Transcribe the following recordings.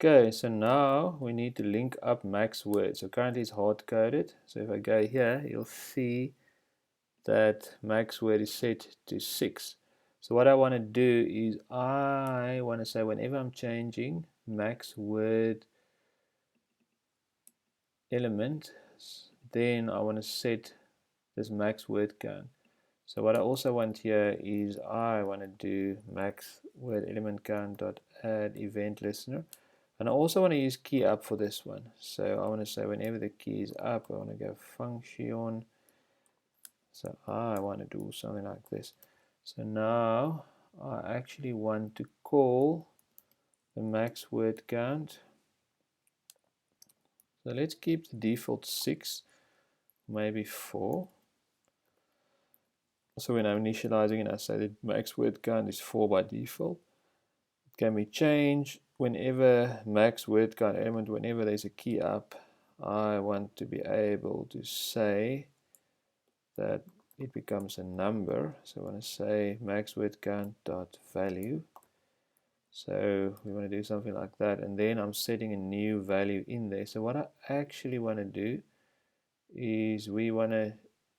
Okay, so now we need to link up max word. So currently it's hard coded. So if I go here, you'll see that max word is set to 6. So what I want to do is I want to say whenever I'm changing max word element, then I want to set this max word count. So what I also want here is I want to do max word element count dot add event listener, and I also want to use key up for this one. So I want to say whenever the key is up, I want to go function. So I want to do something like this. So now I actually want to call the max word count. So let's keep the default 6, maybe 4. So when I'm initializing it, I say the max word count is 4 by default. It can be changed whenever max word count element, whenever there's a key up, I want to be able to say that it becomes a number. So I want to say max word count dot value. So we want to do something like that, and then I'm setting a new value in there. So what I actually want to do is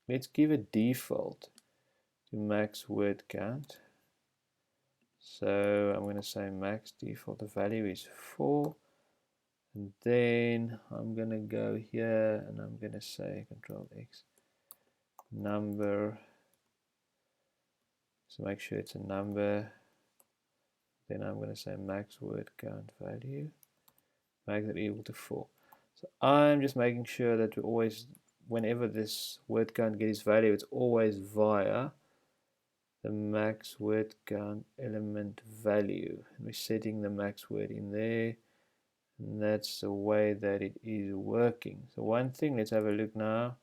let's give a default to max word count. So I'm going to say max default, the value is 4, and then I'm going to go here and I'm going to say Control X number, so make sure it's a number. Then I'm going to say max word count value, make that equal to 4. So I'm just making sure that we always, whenever this word count gets value, it's always via the max word count element value, and we're setting the max word in there, and that's the way that it is working. So one thing, let's have a look now.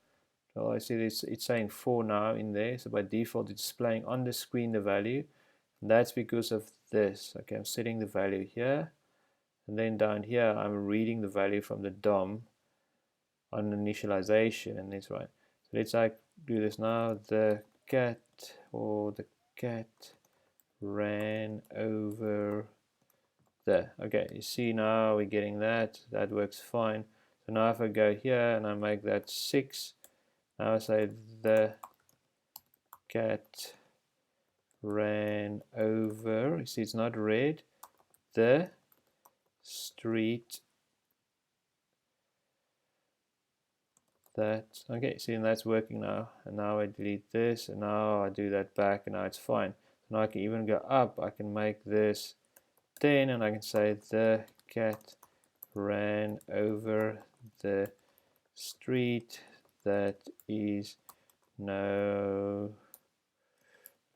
So I see this, it's saying 4 now in there, so by default it's displaying on the screen the value, and that's because of this. Okay, I'm setting the value here, and then down here I'm reading the value from the DOM on initialization, and it's right. So let's like do this now. The cat ran over the. Okay, you see now we're getting that. That works fine. So now if I go here and I make that 6, now I say the cat ran over. You see it's not red. The street. That okay, see, and that's working now. And now I delete this, and now I do that back, and now it's fine. So now I can even go up. I can make this 10, and I can say the cat ran over the street that is no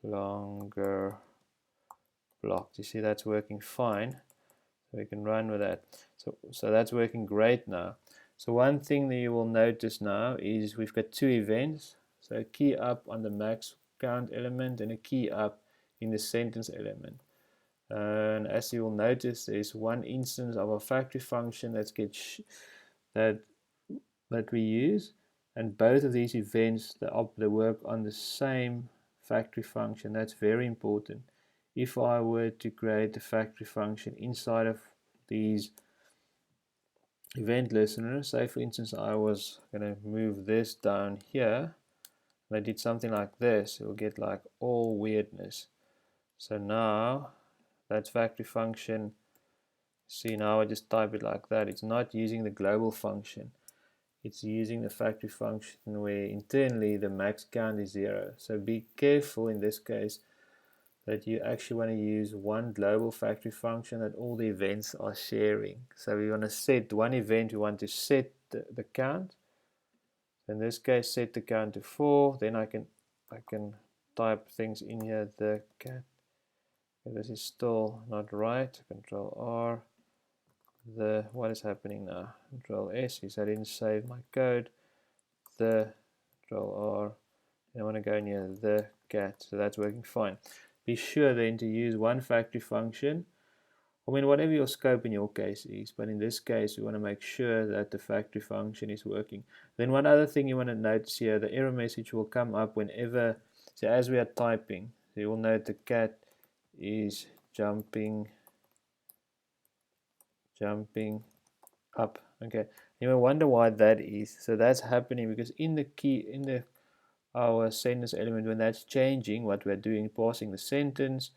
longer blocked. You see that's working fine. So we can run with that. So that's working great now. So one thing that you will notice now is we've got 2 events. So a key up on the max count element and a key up in the sentence element. And as you will notice, there's one instance of a factory function that we use, and both of these events they work on the same factory function. That's very important. If I were to create a factory function inside of these event listeners, say for instance I was going to move this down here, and I did something like this, it will get like all weirdness. So now that factory function, see, now I just type it like that. It's not using the global function. It's using the factory function where internally the max count is 0. So be careful in this case that you actually want to use one global factory function that all the events are sharing. So we want to set one event, we want to set the count. In this case, set the count to 4. Then I can type things in here. The cat. This is still not right. Control R. What is happening now? Control S is I didn't save my code. The Control R. And I want to go near the cat. So that's working fine. Be sure then to use one factory function. I mean, whatever your scope in your case is, but in this case, we want to make sure that the factory function is working. Then one other thing you want to notice here, the error message will come up whenever, so as we are typing, so you will note the cat is jumping jumping up. Okay, you may wonder why that is. So that's happening because in the key, in the our sentence element, when that's changing, what we're doing, passing the sentence,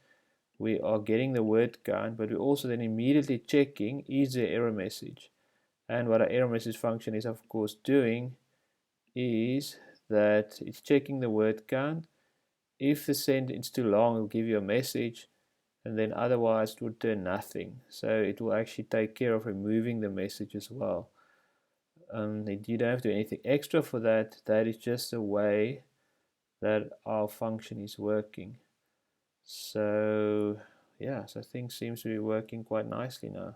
we are getting the word count, but we're also then immediately checking, is there error message? And what our error message function is, of course, doing is that it's checking the word count. If the sentence is too long, it'll give you a message, and then otherwise it will turn nothing. So it will actually take care of removing the message as well. You don't have to do anything extra for that. That is just the way that our function is working. So yeah, so things seems to be working quite nicely now.